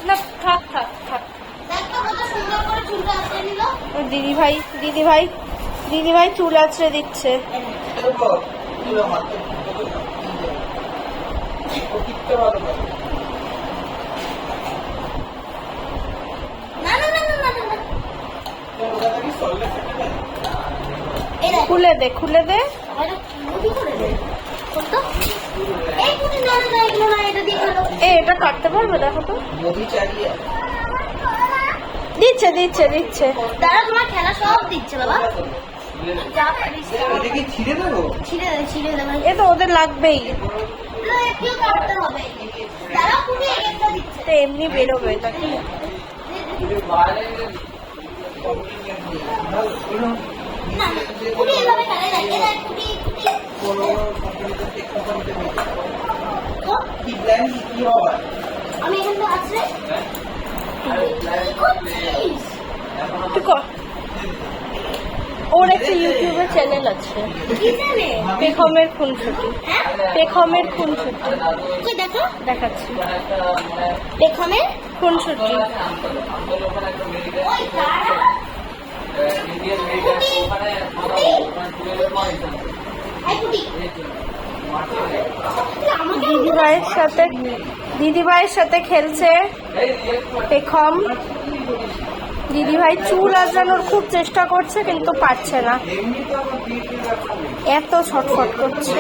না থাক থাক থাক। দিদি ভাই চুল আঁচড়ে দিচ্ছে। খুলে দে খুলে দে। এটা কাটতে পারবে দেখো তো। দিচ্ছে দিচ্ছে দিচ্ছে। তারা তোমার খেলা সব দিচ্ছে বাবা। এ তো ওদের লাগবেই, এমনি বেরোবে নাকি। আমি এখানে আছে ওর একটা ইউটিউবে চ্যানেল আছে, পেখমের খুনসুটি। পেখমের খুনসুটি দেখো দেখাচ্ছি। পেখমের খুনসুটি। দিদিভাইয়ের সাথে খেলছে পেখম। দিদিভাই চুল আঁচড়ানোর খুব চেষ্টা করছে কিন্তু পারছে না, এত ছটফট করছে।